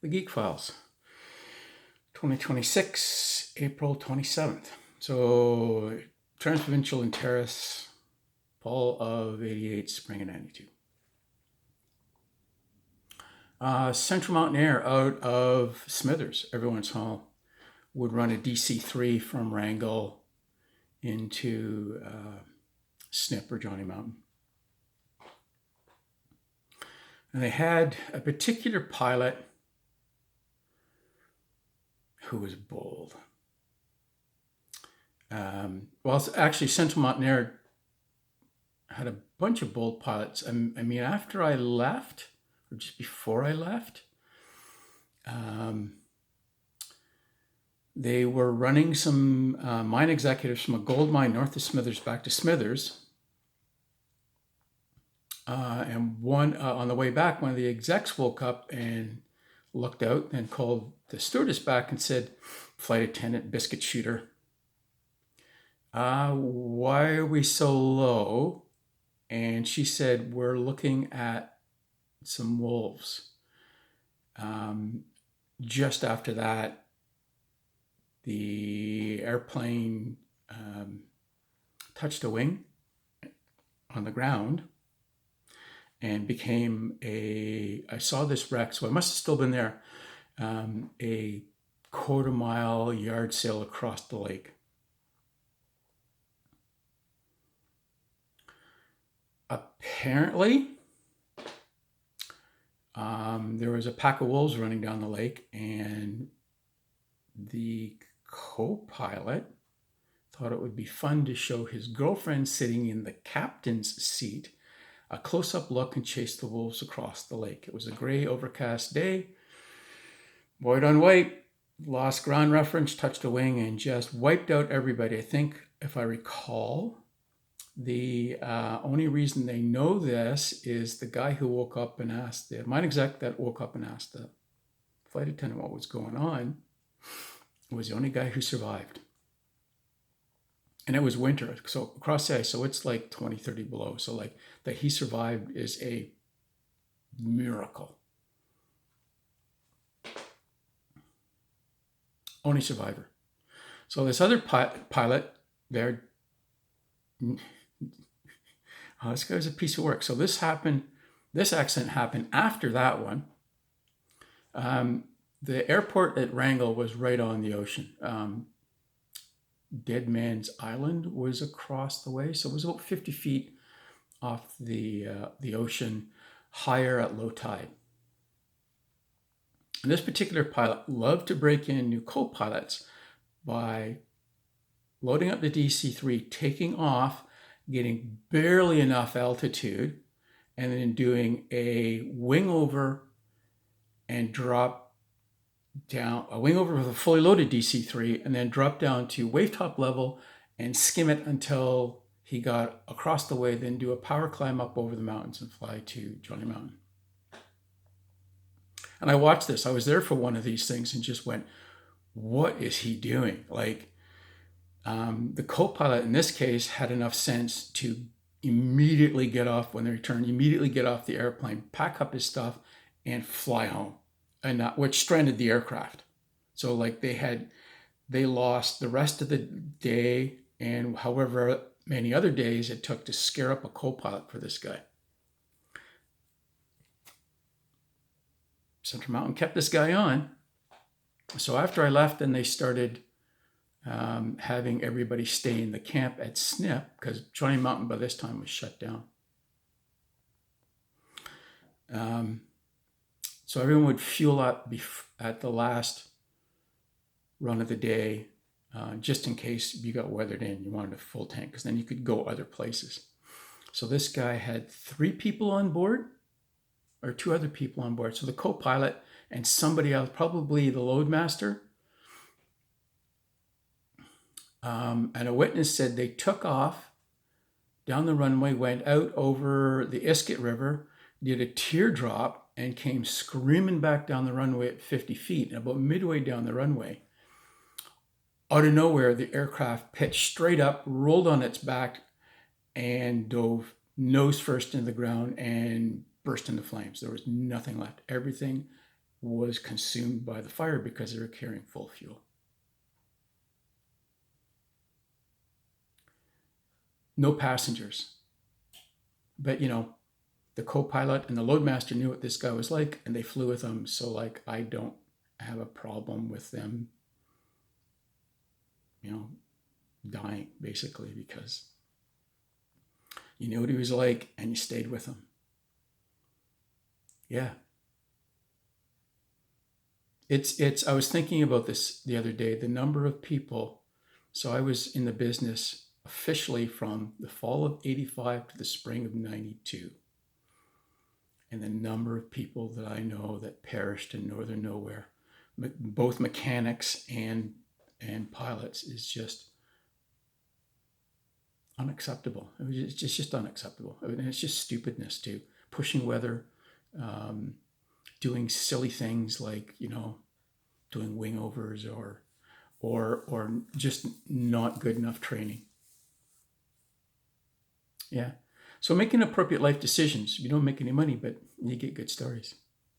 the GEEK Files, 2026, April 27th. So, Transprovincial and Terrace, fall of 88, spring of 92. Central Mountain Air out of Smithers, every once in a while, would run a DC-3 from Wrangell into Snip or Johnny Mountain. And they had a particular pilot who was bold. Well, actually, Central Mountain Air had a bunch of bold pilots. I mean, after I left, or just before I left, they were running some mine executives from a gold mine north of Smithers back to Smithers. And one on the way back, one of the execs woke up and looked out and called the stewardess back and said, "Flight attendant, biscuit shooter, why are we so low?" And she said, "We're looking at some wolves." Just after that, the airplane touched a wing on the ground and became I saw this wreck, so I must have still been there, a quarter-mile yard sail across the lake. Apparently, there was a pack of wolves running down the lake, and the co-pilot thought it would be fun to show his girlfriend sitting in the captain's seat a close-up look and chase the wolves across the lake. It was a gray, overcast day. White on white, lost ground reference, touched a wing, and just wiped out everybody. I think, if I recall, the only reason they know this is the guy who woke up and asked, the mine exec that woke up and asked the flight attendant what was going on, was the only guy who survived. And it was winter, so across the ice, so it's like 20, 30 below. So like that he survived is a miracle. Only survivor. So this other pilot there, this guy was a piece of work. So this accident happened after that one. The airport at Wrangell was right on the ocean. Dead Man's Island was across the way, so it was about 50 feet off the ocean, higher at low tide. And this particular pilot loved to break in new co-pilots by loading up the DC-3, taking off, getting barely enough altitude, and then doing a wing over and drop down, a wing over with a fully loaded DC-3, and then drop down to wave top level and skim it until he got across the way, then do a power climb up over the mountains and fly to Johnny Mountain. And I watched this. I was there for one of these things and just went, what is he doing? Like, the co-pilot in this case had enough sense to immediately get off when they returned, immediately get off the airplane, pack up his stuff, and fly home. And which stranded the aircraft. So like they lost the rest of the day and however many other days it took to scare up a co-pilot for this guy. Central Mountain kept this guy on. So after I left, then they started having everybody stay in the camp at Snip because Johnny Mountain by this time was shut down. So everyone would fuel up at the last run of the day, just in case you got weathered in, you wanted a full tank, because then you could go other places. So this guy had 3 people on board, or 2 other people on board. So the co-pilot and somebody else, probably the loadmaster. And a witness said they took off down the runway, went out over the Iskut River, did a teardrop, and came screaming back down the runway at 50 feet. And about midway down the runway, out of nowhere, the aircraft pitched straight up, rolled on its back, and dove nose first into the ground and burst into flames. There was nothing left. Everything was consumed by the fire because they were carrying full fuel. No passengers. But, the co-pilot and the loadmaster knew what this guy was like, and they flew with him. So, like, I don't have a problem with them, dying, basically, because you knew what he was like and you stayed with him. Yeah. I was thinking about this the other day, the number of people. So I was in the business officially from the fall of 85 to the spring of 92. And the number of people that I know that perished in northern nowhere, both mechanics and pilots, is just unacceptable. It's just unacceptable. I mean, it's just stupidness too. Pushing weather, doing silly things like, doing wingovers or just not good enough training. Yeah. So making appropriate life decisions. You don't make any money, but you get good stories.